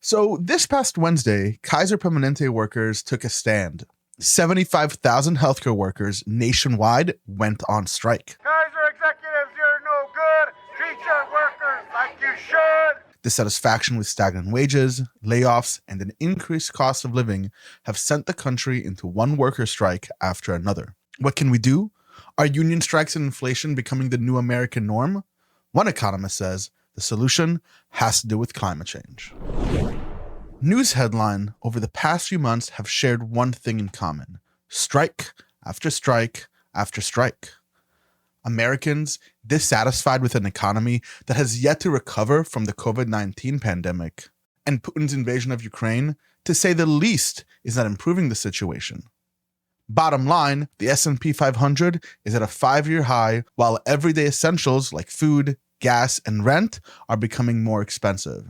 So this past Wednesday, Kaiser Permanente workers took a stand. 75,000 healthcare workers nationwide went on strike. Kaiser executives, you're no good. Treat your workers like you should. Dissatisfaction with stagnant wages, layoffs, and an increased cost of living have sent the country into one worker strike after another. What can we do? Are union strikes and inflation becoming the new American norm? One economist says the solution has to do with climate change. News headline over the past few months have shared one thing in common: strike after strike after strike. Americans dissatisfied with an economy that has yet to recover from the COVID-19 pandemic, and Putin's invasion of Ukraine, to say the least, is not improving the situation. Bottom line, the S&P 500 is at a 5-year high, while everyday essentials like food, gas, and rent are becoming more expensive.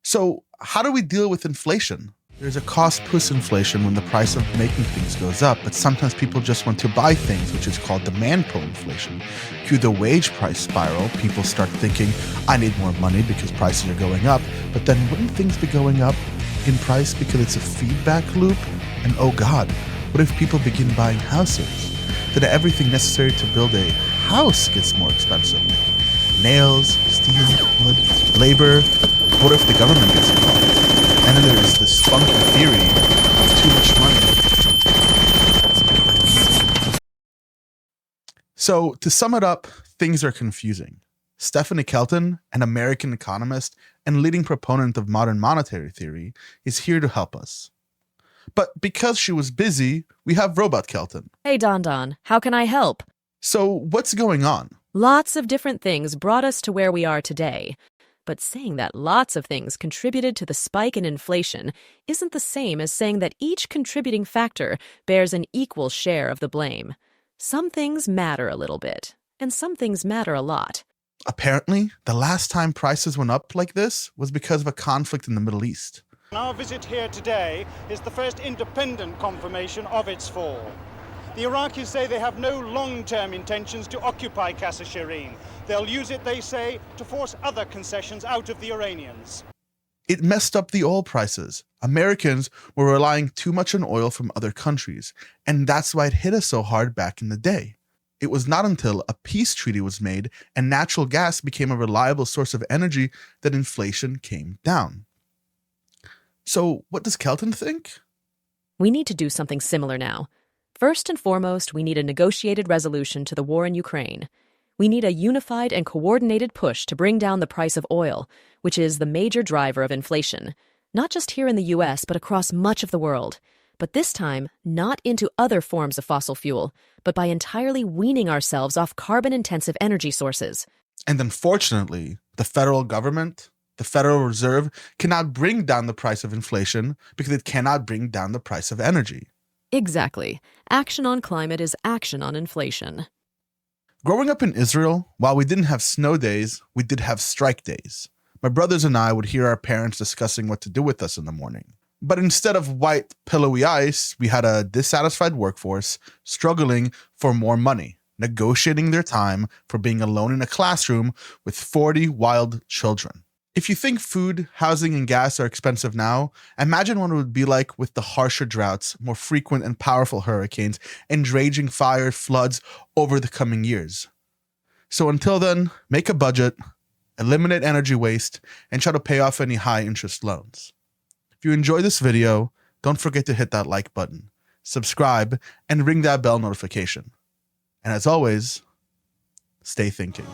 So how do we deal with inflation? There's a cost-push inflation when the price of making things goes up, but sometimes people just want to buy things, which is called demand-pull inflation. Cue the wage price spiral. People start thinking, I need more money because prices are going up, but then wouldn't things be going up in price because it's a feedback loop? And oh God, what if people begin buying houses? Then everything necessary to build a house gets more expensive. Nails, steel, wood, labor. What if the government gets involved? And then there's this funky theory of too much money. So to sum it up, things are confusing. Stephanie Kelton, an American economist and leading proponent of modern monetary theory, is here to help us. But because she was busy, we have Robot Kelton. Hey Dandan, how can I help? So what's going on? Lots of different things brought us to where we are today. But saying that lots of things contributed to the spike in inflation isn't the same as saying that each contributing factor bears an equal share of the blame. Some things matter a little bit, and some things matter a lot. Apparently, the last time prices went up like this was because of a conflict in the Middle East. Our visit here today is the first independent confirmation of its fall. The Iraqis say they have no long-term intentions to occupy Qasr Shireen. They'll use it, they say, to force other concessions out of the Iranians. It messed up the oil prices. Americans were relying too much on oil from other countries, and that's why it hit us so hard back in the day. It was not until a peace treaty was made and natural gas became a reliable source of energy that inflation came down. So what does Kelton think? We need to do something similar now. First and foremost, we need a negotiated resolution to the war in Ukraine. We need a unified and coordinated push to bring down the price of oil, which is the major driver of inflation, not just here in the US, but across much of the world. But this time, not into other forms of fossil fuel, but by entirely weaning ourselves off carbon-intensive energy sources. And unfortunately, the federal government, the Federal Reserve, cannot bring down the price of inflation because it cannot bring down the price of energy. Exactly. Action on climate is action on inflation. Growing up in Israel, while we didn't have snow days, we did have strike days. My brothers and I would hear our parents discussing what to do with us in the morning. But instead of white, pillowy ice, we had a dissatisfied workforce struggling for more money, negotiating their time for being alone in a classroom with 40 wild children. If you think food, housing, and gas are expensive now, imagine what it would be like with the harsher droughts, more frequent and powerful hurricanes, and raging fire floods over the coming years. So until then, make a budget, eliminate energy waste, and try to pay off any high-interest loans. If you enjoy this video, don't forget to hit that like button, subscribe, and ring that bell notification. And as always, stay thinking.